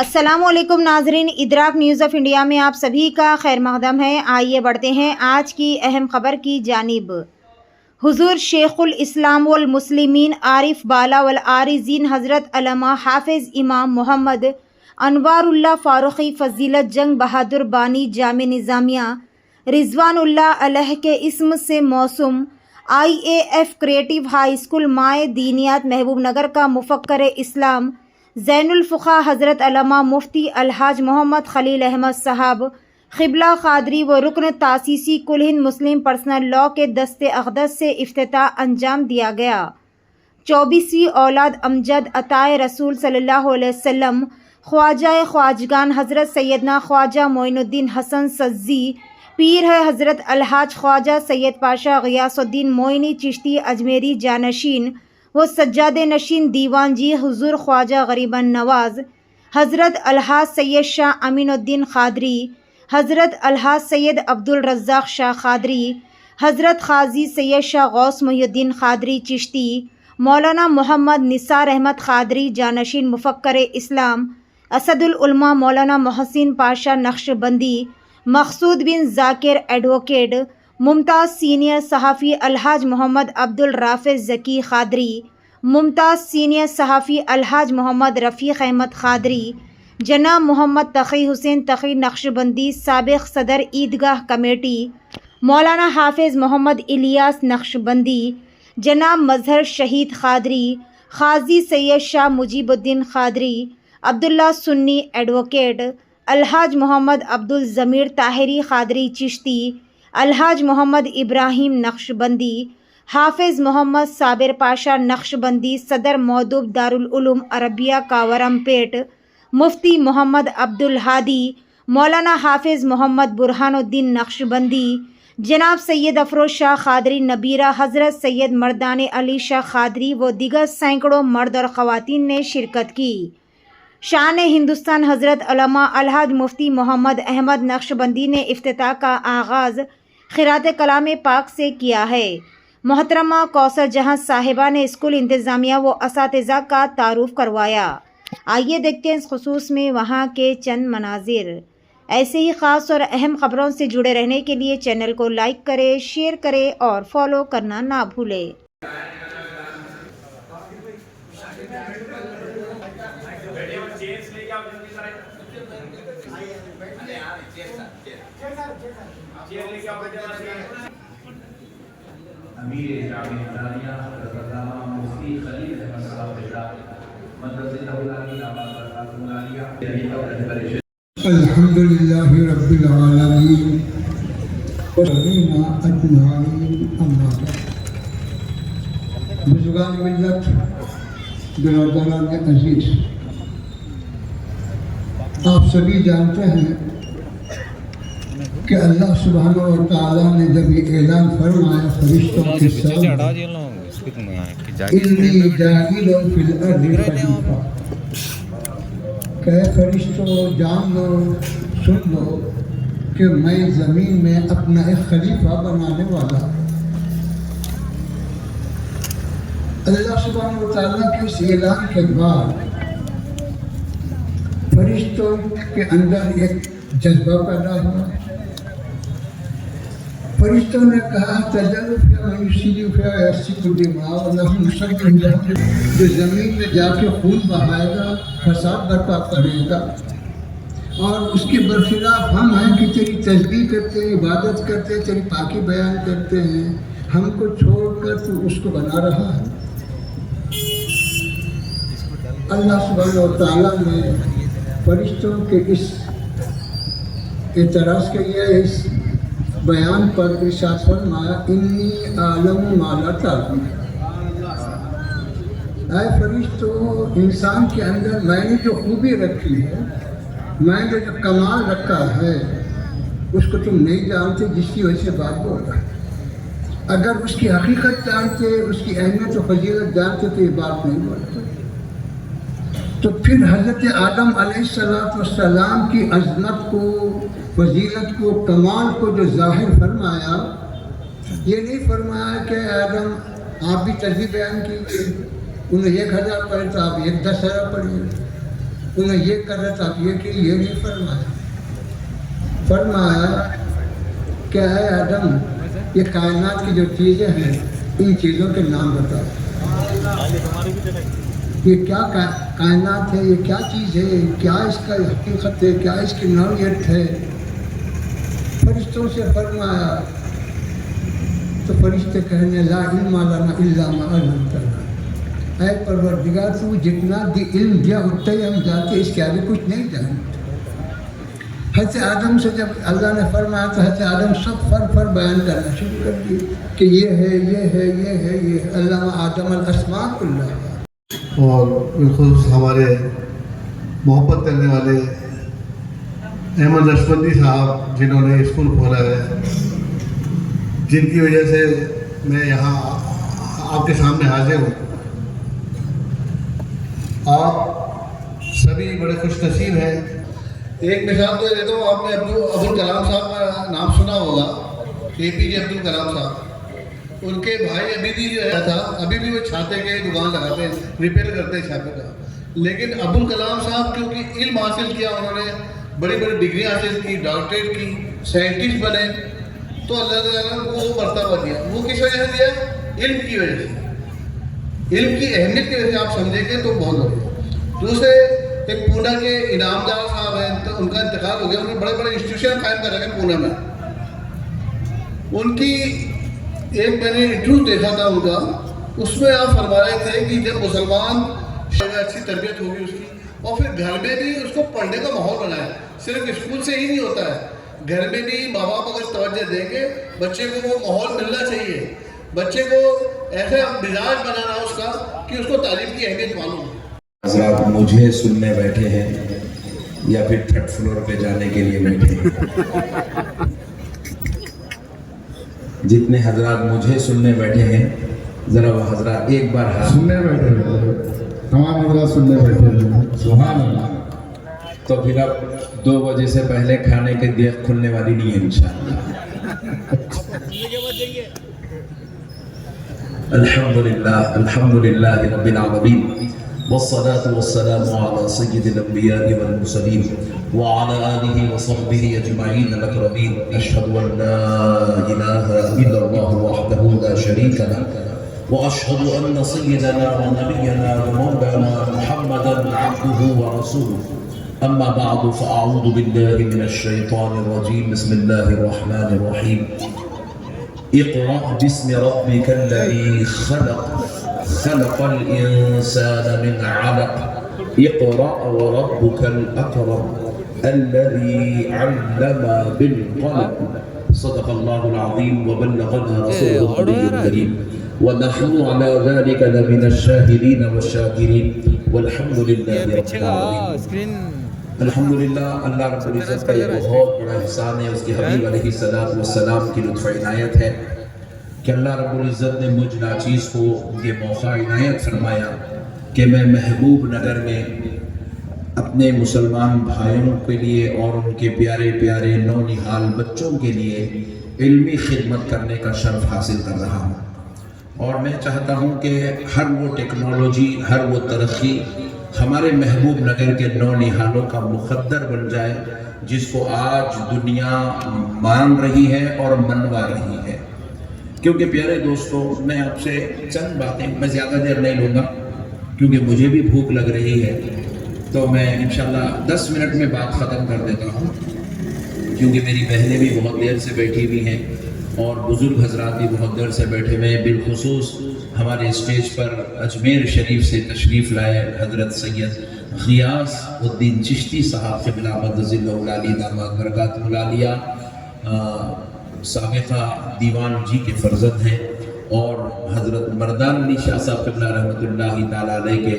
السلام علیکم ناظرین، ادراک نیوز آف انڈیا میں آپ سبھی کا خیر مقدم ہے۔ آئیے بڑھتے ہیں آج کی اہم خبر کی جانب۔ حضور شیخ الاسلام والمسلمین عارف بالا والعارضین حضرت علامہ حافظ امام محمد انوار اللہ فاروقی فضیلت جنگ بہادر بانی جامع نظامیہ رضوان اللہ علیہ کے اسم سے موسوم IAF کریٹیو ہائی اسکول مائع دینیات محبوب نگر کا مفکر اسلام زین الفقہ حضرت علامہ مفتی الحاج محمد خلیل احمد صاحب قبلہ قادری و رکن تاسیسی کل ہند مسلم پرسنل لاء کے دست اقدس سے افتتاح انجام دیا گیا۔ 24ویں اولاد امجد عطائے رسول صلی اللہ علیہ وسلم خواجہ خواجگان حضرت سیدنا خواجہ معین الدین حسن سزی پیر ہے حضرت الحاج خواجہ سید پاشا غیاث الدین معینی چشتی اجمیری جانشین وہ سجاد نشین دیوان جی حضور خواجہ غریب نواز حضرت الحاج سید شاہ امین الدین قادری حضرت الحاج سید عبدالرزاق شاہ قادری حضرت قاضی سید شاہ غوث محی الدین قادری چشتی مولانا محمد نثار احمد قادری جانشین مفکر اسلام اسد العلماء مولانا محسن پاشا نقشبندی مقصود بن ذاکر ایڈوکیٹ ممتاز سینئر صحافی الحاج محمد عبدالرافع ذکی قادری ممتاز سینئر صحافی الحاج محمد رفیق احمد قادری جناب محمد تقی حسین تقی نقشبندی سابق صدر عیدگاہ کمیٹی مولانا حافظ محمد الیاس نقشبندی جناب مظہر شہید قادری قاضی سید شاہ مجیب الدین قادری عبداللہ سنی ایڈوکیٹ الحاج محمد عبدالضمیر طاہری قادری چشتی الحاج محمد ابراہیم نقشبندی حافظ محمد صابر پاشا نقشبندی صدر مودب دارالعلوم عربیہ کاورم پیٹ مفتی محمد عبدالہادی مولانا حافظ محمد برہان الدین نقشبندی جناب سید افروز شاہ قادری نبیرہ حضرت سید مردان علی شاہ قادری و دیگر سینکڑوں مرد اور خواتین نے شرکت کی۔ شان ہندوستان حضرت علامہ الحاج مفتی محمد احمد نقشبندی نے افتتاح کا آغاز قرأت کلام پاک سے کیا ہے۔ محترمہ کوثر جہاں صاحبہ نے اسکول انتظامیہ و اساتذہ کا تعارف کروایا۔ آئیے دیکھتے ہیں اس خصوص میں وہاں کے چند مناظر۔ ایسے ہی خاص اور اہم خبروں سے جڑے رہنے کے لیے چینل کو لائک کرے، شیئر کرے اور فالو کرنا نہ بھولے۔ امیر جامع نظامیہ حضرت علامہ مفتی خلیل احمد صاحب مدرسہ العالی آباد العالیہ الحمدللہ رب العالمین والصالحین اجمعین اما بعد۔ بزرگان ملت، برادران عزیز، آپ سبھی جانتے ہیں کہ اللہ سبحانہ و تعالیٰ نے جب یہ اعلان فرمایا فرشتوں کے ساتھ انی جاعل فی الارض خلیفہ، کہ فرشتوں جان لو، سن لو کہ میں زمین میں اپنا ایک خلیفہ بنانے والا۔ اللہ سبحانہ و تعالیٰ کے اس اعلان کے بعد فرشتوں کے اندر ایک جذبہ پیدا ہوا۔ فرشتوں نے کہا تجل فیہا من یفسد فیہا ویسفک الدماء ونحن نسبح بحمدک، جو زمین میں جا کے خون بہائے گا، فساد برپا کرے گا، اور اس کے برخلاف ہم ہیں کہ تیری تسبیح کرتے ہیں، عبادت کرتے ہیں، تیری پاکی بیان کرتے ہیں، ہم کو چھوڑ کر تو اس کو بنا رہا ہے۔ اللہ سبحانہ و تعالیٰ نے فرشتوں کے اس اعتراض کے لیے اس بیان پر ارشاد فرمایا انی اعلم ما لا تعلمون۔ اے فرشتوں، انسان کے اندر میں نے جو خوبی رکھی ہے، میں نے جو کمال رکھا ہے، اس کو تم نہیں جانتے، جس کی وجہ سے بات بول رہا ہے۔ اگر اس کی حقیقت جانتے، اس کی اہمیت و فضیلت جانتے تو یہ بات نہیں بولتے۔ تو پھر حضرت آدم علیہ السلام کی عظمت کو، فضیلت کو، کمال کو جو ظاہر فرمایا، یہ نہیں فرمایا کہ آدم آپ بھی تسبیح بیان کیجیے، انہیں 1000 پڑھے تو آپ 10,000 پڑھیے۔ انہیں یہ کر رہا تھا آپ یہ کہ یہ نہیں فرمایا. فرمایا کہ اے آدم یہ کائنات کی جو چیزیں ہیں ان چیزوں کے نام بتاؤ. یہ کیا کائنات ہے, یہ کیا چیز ہے, کیا اس کا حقیقت ہے, کیا اس کی نوعیت ہے. فرشتوں سے فرمایا تو فرشتے کہنے لا علم لنا الا ما علمتنا. اے پروردگار تو جتنا علم دیا اتنا ہی ہم جانتے, اس کے آگے کچھ نہیں جانتے. حضرت آدم سے جب اللہ نے فرمایا تو حضرت آدم سب فر بیان کرنا شروع کر دی کہ یہ ہے یہ ہے یہ ہے یہ ہے. علامہ آدم الاسماء کلھا. اور بالخصوص ہمارے محبت کرنے والے احمد رشمندی صاحب جنہوں نے اسکول کھولا ہے, جن کی وجہ سے میں یہاں آپ کے سامنے حاضر ہوں. آپ سبھی بڑے خوش نصیب ہیں. ایک مثال تو دیتا ہوں, آپ نے ابوالکلام صاحب کا نام سنا ہوگا, اے پی جے عبد الکلام صاحب. ان کے بھائی ابھی بھی جو ہے تھا, ابھی بھی وہ چھاتے کے دکان لگاتے ہیں, ریپیئر کرتے ہیں چھاتے کا. لیکن ابوالکلام صاحب کیونکہ علم حاصل کیا, انہوں نے بڑی بڑی ڈگریاں حاصل کی, ڈاکٹریٹ کی, سائنٹسٹ بنے, تو اللہ تعالیٰ نے وہ مرتبہ دیا. وہ کس وجہ سے دیا؟ علم کی وجہ سے. علم کی اہمیت کی وجہ سے آپ سمجھیں گے تو بہت بڑھیا. دوسرے ایک پونا کے انعامدار صاحب ہیں, تو ان کا انتقال ہو گیا. انہوں نے بڑے بڑے انسٹیٹیوشن قائم کر رکھے پونا میں. ان کی ایک میں نے انٹرویو دیکھا تھا ان کا, اس میں آپ فرما رہے تھے کہ جب مسلمان اچھی تربیت ہوگی اس کی, اور پھر گھر میں بھی اس کو پڑھنے کا ماحول بنائے. صرف اسکول سے ہی نہیں ہوتا ہے, گھر میں بھی ماں باپ اگر توجہ دیں گے, بچے کو وہ ماحول ملنا چاہیے. بچے کو ایسا مزاج بنانا اس کا کہ اس کو تعلیم کی اہمیت معلوم ہو. حضرات مجھے سننے بیٹھے ہیں یا پھر تھرڈ فلور پہ جانے کے لیے بیٹھے ہیں؟ جتنے حضرات مجھے سننے بیٹھے ہیں ذرا وہ حضرات ایک بار سننے بیٹھے ہیں, تمام حضرات سننے بیٹھے ہیں. سبحان اللہ. تو پھر اب 2 بجے سے پہلے کھانے کے دیکھ کھلنے والی نہیں ہے انشاءاللہ. الحمدللہ رب العالمین والصلاة والسلام على سید الانبیاء والمرسلین وعلى آلہ وصحبہ اجمعین الاکرمین. اشہد ان لا الہ الا اللہ وحدہ لا شریک لہ واشہد ان سیدنا ونبینا ومولانا محمدا عبدہ ورسولہ. اما بعد فاعوذ باللہ من الشیطان الرجیم. بسم اللہ الرحمن الرحیم. اقرأ باسم ربك الذي خلق الإنسان من علق. اقرأ وربك الأكرم الذي علم بالقلم. صدق الله العظيم وبلغنا رسوله النبي الكريم ونحن على ذلك لمن الشاهدين والشاكرين والحمد لله رب العالمين. الحمدللہ اللہ رب العزت کا یہ بہت بڑا احسان ہے, اس کے حبیب علیہ الصلوۃ والسلام کی لطف عنایت ہے کہ اللہ رب العزت نے مجھ ناچیز کو یہ موقع عنایت فرمایا کہ میں محبوب نگر میں اپنے مسلمان بھائیوں کے لیے اور ان کے پیارے پیارے نونہال بچوں کے لیے علمی خدمت کرنے کا شرف حاصل کر رہا ہوں. اور میں چاہتا ہوں کہ ہر وہ ٹیکنالوجی, ہر وہ ترقی ہمارے محبوب نگر کے نونہالوں کا مقدر بن جائے جس کو آج دنیا مان رہی ہے اور منوا رہی ہے. کیونکہ پیارے دوستوں, میں آپ سے چند باتیں, میں زیادہ دیر نہیں لوں گا کیونکہ مجھے بھی بھوک لگ رہی ہے, تو میں انشاءاللہ 10 منٹ میں بات ختم کر دیتا ہوں کیونکہ میری بہنیں بھی بہت دیر سے بیٹھی ہوئی ہیں اور بزرگ حضرات بھی بہت دیر سے بیٹھے ہوئے ہیں. بالخصوص ہمارے اسٹیج پر اجمیر شریف سے تشریف لائے حضرت سید غیاث الدین چشتی صاحب قبلہ مدظ اللہ العالی داماد برکاتہ العالیہ, سابقہ دیوان جی کے فرزند ہیں, اور حضرت مردان علی شاہ صاحب قبلہ رحمۃ اللہ تعالیٰ علیہ کے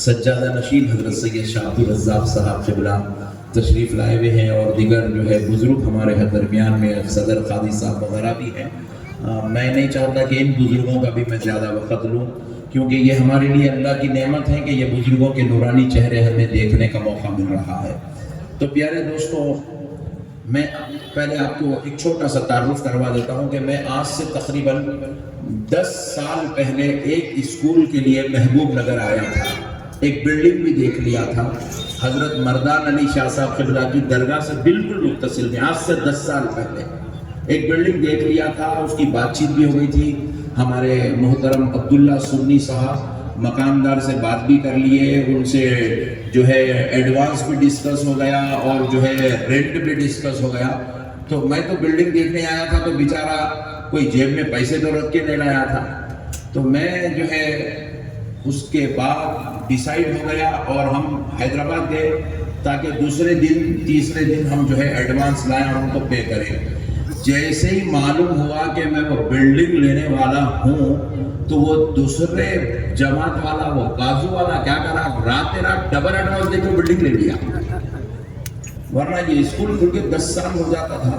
سجادہ نشین حضرت سید شاہ عبد الرزاق صاحب قبلہ تشریف لائے ہوئے ہیں, اور دیگر جو ہے بزرگ ہمارے درمیان میں صدر قاضی صاحب وغیرہ بھی ہیں. میں نہیں چاہتا کہ ان بزرگوں کا بھی میں زیادہ وقت لوں کیونکہ یہ ہمارے لیے اللہ کی نعمت ہے کہ یہ بزرگوں کے نورانی چہرے ہمیں دیکھنے کا موقع مل رہا ہے. تو پیارے دوستوں, میں پہلے آپ کو ایک چھوٹا سا تعارف کروا دیتا ہوں کہ میں آج سے تقریباً 10 سال پہلے ایک اسکول کے لیے محبوب نگر آیا تھا. ایک بلڈنگ بھی دیکھ لیا تھا حضرت مردان علی شاہ صاحب قبلہ کی درگاہ سے بالکل متصل میں، آج سے 10 سال پہلے ایک بلڈنگ دیکھ لیا تھا، اس کی بات چیت بھی ہو گئی تھی۔ ہمارے محترم عبداللہ سنی صاحب مکاندار سے بات بھی کر لیے، ان سے جو ہے ایڈوانس بھی ڈسکس ہو گیا اور جو ہے رینٹ بھی ڈسکس ہو گیا۔ تو میں تو بلڈنگ دیکھنے آیا تھا تو بیچارہ کوئی جیب میں پیسے تو رکھ کے نہیں لایا تھا، تو میں جو ہے اس کے بعد ڈیسائیڈ ہو گیا اور ہم حیدرآباد گئے تاکہ دوسرے دن تیسرے دن ہم جو ہے ایڈوانس لائیں اور ان کو پے کریں۔ جیسے ہی معلوم ہوا کہ میں وہ بلڈنگ لینے والا ہوں تو وہ دوسرے جماعت والا وہ بازو والا کیا کرا، رات ڈبل ایڈوانس دے کے بلڈنگ لے لیا، ورنہ یہ اسکول کھل کے 10 سال ہو جاتا تھا،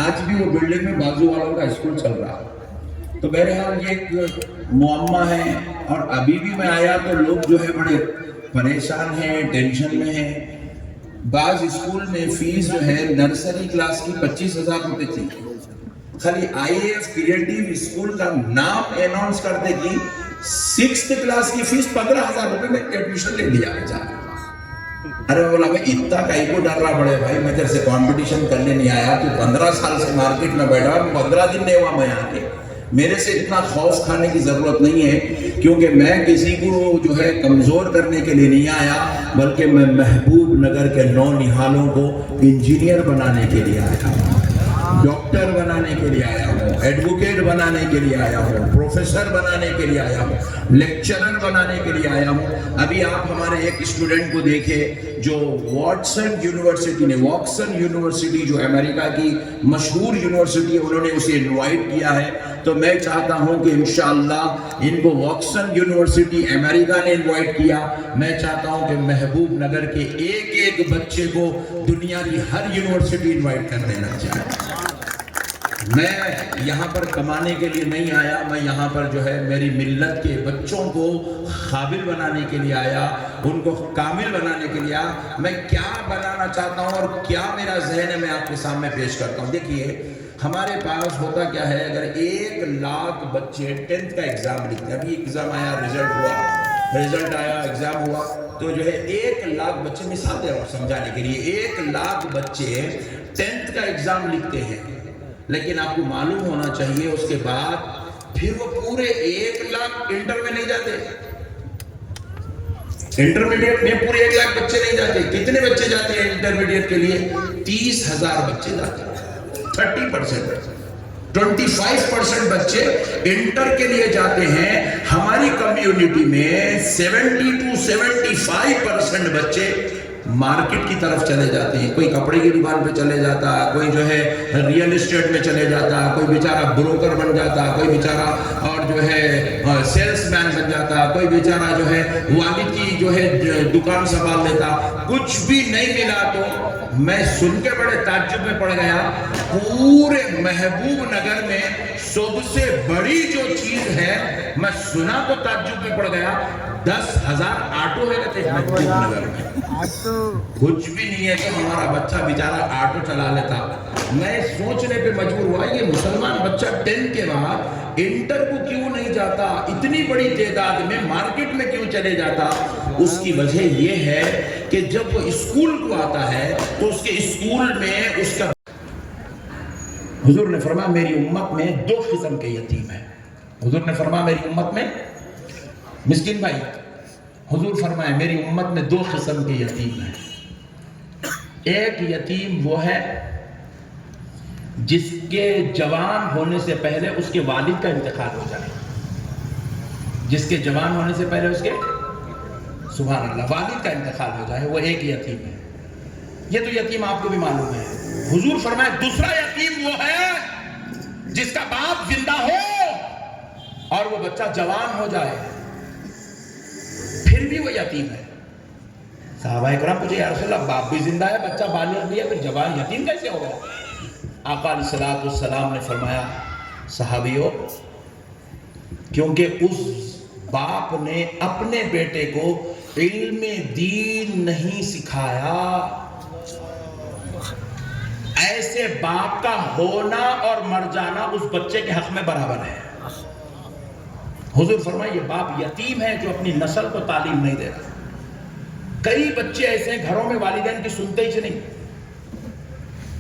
آج بھی وہ بلڈنگ میں بازو والوں کا اسکول چل رہا۔ تو بہرحال یہ ایک معمہ ہے، اور ابھی بھی میں آیا تو لوگ جو ہے بڑے پریشان ہیں، ٹینشن میں ہیں۔ بعض اسکول میں فیس جو ہے نرسری کلاس کی 25,000 روپے تھی، خالی IAF کریٹیو اسکول کا نام اناؤنس کرتے کی 6th کلاس کی فیس 15,000 روپے میں ایڈمیشن لے لیا بیچارہ۔ ارے بولا بھائی اتنا کہیں کو ڈر رہا پڑے بھائی، میں تیرے سے کمپٹیشن کرنے نہیں آیا، تو 15 سال سے مارکیٹ میں بیٹھا، 15 دن نہیں ہوا میں آ کے، میرے سے اتنا خوف کھانے کی ضرورت نہیں ہے، کیونکہ میں کسی کو جو ہے کمزور کرنے کے لیے نہیں آیا، بلکہ میں محبوب نگر کے نونہالوں کو انجینئر بنانے کے لیے آیا ہوں، ڈاکٹر بنانے کے لیے آیا ہوں، ایڈوکیٹ بنانے کے لیے آیا ہوں، پروفیسر بنانے کے لیے آیا ہوں، لیکچرر بنانے کے لیے آیا ہوں۔ ابھی آپ ہمارے ایک اسٹوڈنٹ کو دیکھیں جو واٹسن یونیورسٹی جو امریکہ کی مشہور یونیورسٹی ہے، انہوں نے اسے انوائٹ کیا ہے، تو میں چاہتا ہوں کہ انشاءاللہ ان کو واٹسن یونیورسٹی امریکہ نے انوائٹ کیا، میں چاہتا ہوں کہ محبوب نگر کے ایک ایک بچے کو دنیا کی ہر یونیورسٹی انوائٹ کر دینا چاہتا ہوں۔ میں یہاں پر کمانے کے لیے نہیں آیا، میں یہاں پر جو ہے میری ملت کے بچوں کو قابل بنانے کے لیے آیا، ان کو کامل بنانے کے لیے آیا۔ میں کیا بنانا چاہتا ہوں اور کیا میرا ذہن ہے میں آپ کے سامنے پیش کرتا ہوں۔ دیکھیے ہمارے پاس ہوتا کیا ہے، اگر 1 لاکھ بچے 10th کا ایگزام لکھتے ہیں، ابھی ایگزام آیا، رزلٹ آیا، ایگزام ہوا، تو جو ہے 1 لاکھ بچے، مثال دے رہا ہوں سمجھانے کے لیے، 1 لاکھ بچے 10th کا ایگزام لکھتے ہیں، لیکن آپ کو معلوم ہونا چاہیے اس کے بعد پھر وہ پورے 1 لاکھ انٹر میں نہیں جاتے، انٹرمیڈیٹ میں پورے 1 لاکھ بچے نہیں جاتے۔ کتنے بچے جاتے ہیں انٹرمیڈیٹ کے لیے؟ 30,000 بچے جاتے ہیں، 30%، 25% بچے انٹر کے لیے جاتے ہیں۔ ہماری کمیونٹی میں 70 to 75% بچے مارکیٹ کی طرف چلے جاتے ہیں، کوئی کپڑے کی دکان پہ چلے جاتا، کوئی جو ہے ریئل اسٹیٹ میں چلے جاتا، کوئی بیچارہ بروکر بن جاتا، کوئی بیچارہ اور جو ہے سیلس مین بن جاتا، کوئی بیچارہ جو ہے والد کی جو ہے دکان سنبھال لیتا، کچھ بھی نہیں ملا۔ تو میں سن کے بڑے تعجب میں پڑ گیا، پورے محبوب نگر میں سب سے بڑی جو چیز ہے، میں سنا تو تعجب میں پڑ گیا، 10,000 آٹو ہے کہتے ہیں محبوب نگر میں، کچھ بھی نہیں ہے کہ ہمارا بچہ بیچارہ آٹو چلا لیتا۔ میں سوچنے پہ مجبور ہوا یہ مسلمان بچہ 10 کے بعد انٹر کو کیوں نہیں جاتا، اتنی بڑی تعداد میں مارکیٹ میں کیوں چلے جاتا؟ اس کی وجہ یہ ہے کہ جب وہ اسکول کو آتا ہے تو اس کے اسکول میں اس کا، حضور نے فرمایا میری امت میں 2 قسم کے یتیم ہیں، حضور نے فرمایا میری امت میں، مسکین بھائی، حضور فرمائے میری امت میں 2 قسم کے یتیم ہیں۔ ایک یتیم وہ ہے جس کے جوان ہونے سے پہلے اس کے والد کا انتقال ہو جائے، جس کے جوان ہونے سے پہلے اس کے، سبحان اللہ، والد کا انتقال ہو جائے، وہ ایک یتیم ہے۔ یہ تو یتیم آپ کو بھی معلوم ہے۔ حضور فرمائے دوسرا یتیم وہ ہے جس کا باپ زندہ ہو اور وہ بچہ جوان ہو جائے، پھر بھی وہ یتیم ہے۔ صحابہ اکرام پوچھے یا رسول اللہ باپ بھی زندہ ہے، بچہ بالغ بھی ہے، پھر جوان یتیم کیسے ہوگا؟ آقا علیہ السلام نے فرمایا صحابیوں، کیونکہ اس باپ نے اپنے بیٹے کو علم دین نہیں سکھایا، ایسے باپ کا ہونا اور مر جانا اس بچے کے حق میں برابر ہے۔ حضور فرمائے یہ باپ یتیم ہے جو اپنی نسل کو تعلیم نہیں دے رہا. کئی بچے ایسے ہیں گھروں میں والدین کی سنتے ہی نہیں,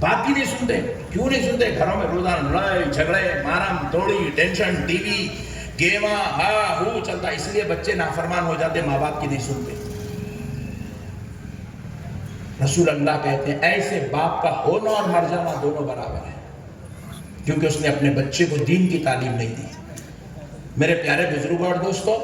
بات ہی نہیں سنتے. کیوں نہیں سنتے؟ گھروں میں روزانہ لڑائی جھگڑے, مارم توڑی, ٹینشن, ٹی وی, گیما, ہا ہو چلتا. اس لیے بچے نافرمان ہو جاتے, ماں باپ کی نہیں سنتے. رسول اللہ کہتے ہیں ایسے باپ کا ہونا اور مر جانا دونوں برابر ہے, کیونکہ اس نے اپنے بچے کو دین کی تعلیم نہیں دی. میرے پیارے بزرگوں اور دوستوں,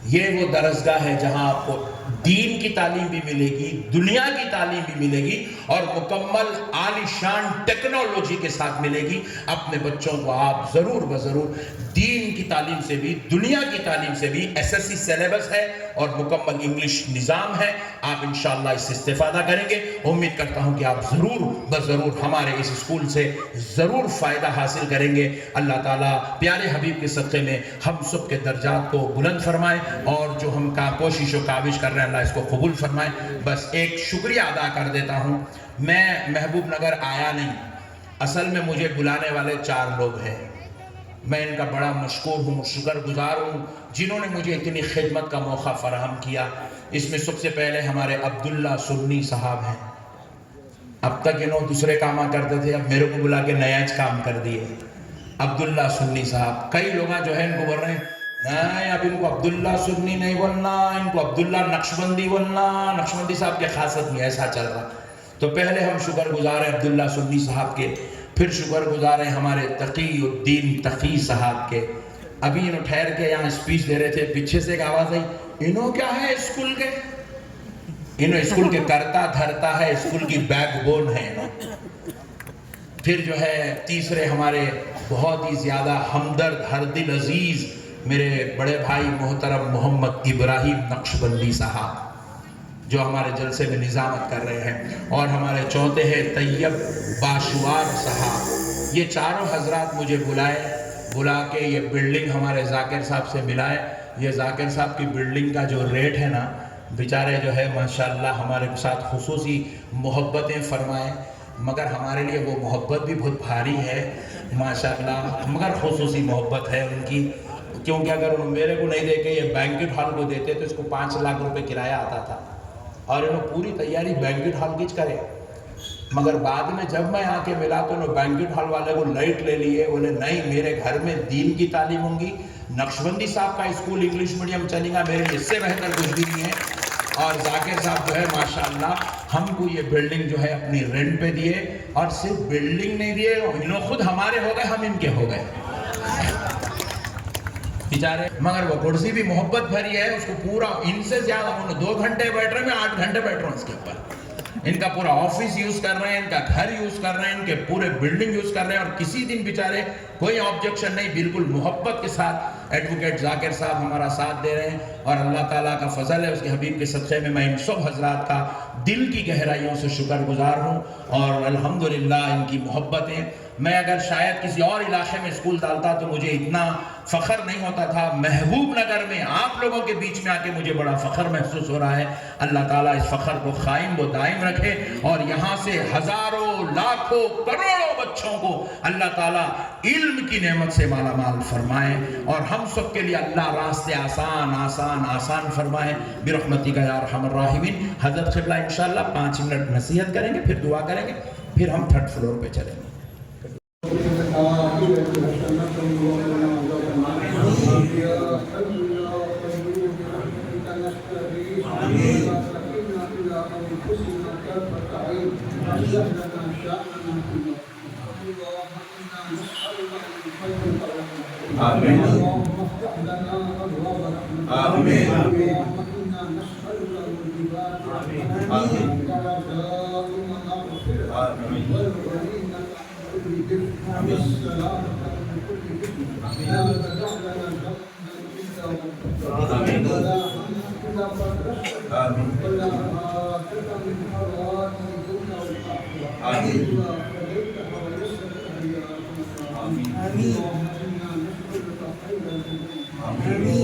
یہ وہ درسگاہ ہے جہاں آپ کو دین کی تعلیم بھی ملے گی, دنیا کی تعلیم بھی ملے گی, اور مکمل عالی شان ٹیکنالوجی کے ساتھ ملے گی. اپنے بچوں کو آپ ضرور بضرور دین کی تعلیم سے بھی دنیا کی تعلیم سے بھی, SSC سیلیبس ہے اور مکمل انگلش نظام ہے, آپ انشاءاللہ اس سے استفادہ کریں گے. امید کرتا ہوں کہ آپ ضرور بضرور ہمارے اس اسکول سے ضرور فائدہ حاصل کریں گے. اللہ تعالیٰ پیارے حبیب کے صدقے میں ہم سب کے درجات کو بلند فرمائے, اور جو ہم کا کوشش و کاوش کر رہے ہیں اللہ اس کو قبول فرمائے. بس ایک شکریہ ادا کر دیتا ہوں, میں محبوب نگر آیا نہیں, اصل میں مجھے بلانے والے 4 لوگ ہیں. میں ان کا بڑا مشکور ہوں, شکر گزار ہوں جنہوں نے مجھے اتنی خدمت کا موقع فراہم کیا. اس میں سب سے پہلے ہمارے عبداللہ سنی صاحب ہیں. اب تک انہوں دوسرے کام کرتے تھے, اب میرے کو بلا کے نیا کام کر دیے. عبداللہ سنی صاحب, کئی لوگ جو ہیں ان کو بول رہے ہیں نہیں اب ان کو عبداللہ سنی نہیں بولنا, ان کو عبداللہ نقشبندی بولنا. نقشبندی صاحب کے خاصت میں ایسا چل رہا. تو پہلے ہم شکر گزار ہیں عبداللہ سنی صاحب کے, پھر شکر گزار ہیں ہمارے تقی الدین تقی صاحب کے. ابھی انہوں ٹھہر کے یہاں اسپیچ دے رہے تھے, پیچھے سے ایک آواز آئی, انہوں کیا ہے اسکول کے, انہوں اسکول کے کرتا دھرتا ہے, اسکول کی بیک بون ہے انہوں. پھر جو ہے تیسرے ہمارے بہت ہی زیادہ ہمدرد ہر دل عزیز میرے بڑے بھائی محترم محمد ابراہیم نقشبندی صاحب, جو ہمارے جلسے میں نظامت کر رہے ہیں. اور ہمارے چوتھے ہیں طیب باشوار صاحب. یہ چاروں حضرات مجھے بلا کے یہ بلڈنگ ہمارے ذاکر صاحب سے ملائے. یہ ذاکر صاحب کی بلڈنگ کا جو ریٹ ہے نا, بیچارے جو ہے ماشاءاللہ ہمارے ساتھ خصوصی محبتیں فرمائے, مگر ہمارے لیے وہ محبت بھی بہت بھاری ہے ماشاءاللہ, مگر خصوصی محبت ہے ان کی. کیونکہ اگر انہوں میرے کو نہیں دے کے یہ بینکٹ ہال کو دیتے تو اس کو 5 لاکھ روپے کرایہ آتا تھا, اور انہوں پوری تیاری بینکٹ ہال کی کرے. مگر بعد میں جب میں آ کے ملا تو انہوں بینکٹ ہال والے کو لائٹ لے لیے, بولے نہیں میرے گھر میں دین کی تعلیم ہوں گی, نقشبندی صاحب کا اسکول انگلش میڈیم چلے گا, میرے اس سے بہتر کچھ بھی نہیں ہے. اور ذاکر صاحب جو ہے ماشاءاللہ ہم کو یہ بلڈنگ جو ہے اپنی رینٹ پہ دیے, اور صرف بلڈنگ نہیں دیے, انہوں خود ہمارے ہو گئے, ہم ان کے ہو گئے بیچارے. مگر وہ کرسی بھی محبت بھری ہے, اس کو پورا ان سے زیادہ 2 گھنٹے بیٹھ رہے ہیں, میں 8 گھنٹے بیٹھ رہا ہوں اس کے اوپر. ان کا پورا آفس یوز کر رہے ہیں, ان کا گھر یوز کر رہے ہیں, ان کے پورے بلڈنگ یوز کر رہے ہیں, اور کسی دن بیچارے کوئی آبجیکشن نہیں, بالکل محبت کے ساتھ ایڈوکیٹ ذاکر صاحب ہمارا ساتھ دے رہے ہیں. اور اللہ تعالیٰ کا فضل ہے, اس کے حبیب کے صدقے میں ان سب حضرات کا دل کی گہرائیوں سے شکر گزار ہوں. اور الحمدللہ ان کی محبتیں, میں اگر شاید کسی اور علاقے میں اسکول ڈالتا تو مجھے اتنا فخر نہیں ہوتا تھا. محبوب نگر میں آپ لوگوں کے بیچ میں آ کے مجھے بڑا فخر محسوس ہو رہا ہے. اللہ تعالیٰ اس فخر کو قائم و دائم رکھے, اور یہاں سے ہزاروں لاکھوں کروڑوں بچوں کو اللہ تعالیٰ علم کی نعمت سے مالا مال فرمائے, اور ہم سب کے لیے اللہ راستے آسان آسان آسان فرمائے برحمتک یا ارحم الراحمین. حضرت قبلہ انشاءاللہ 5 منٹ نصیحت کریں گے, پھر دعا کریں گے, پھر ہم 3rd فلور پہ چلیں گے. آمين.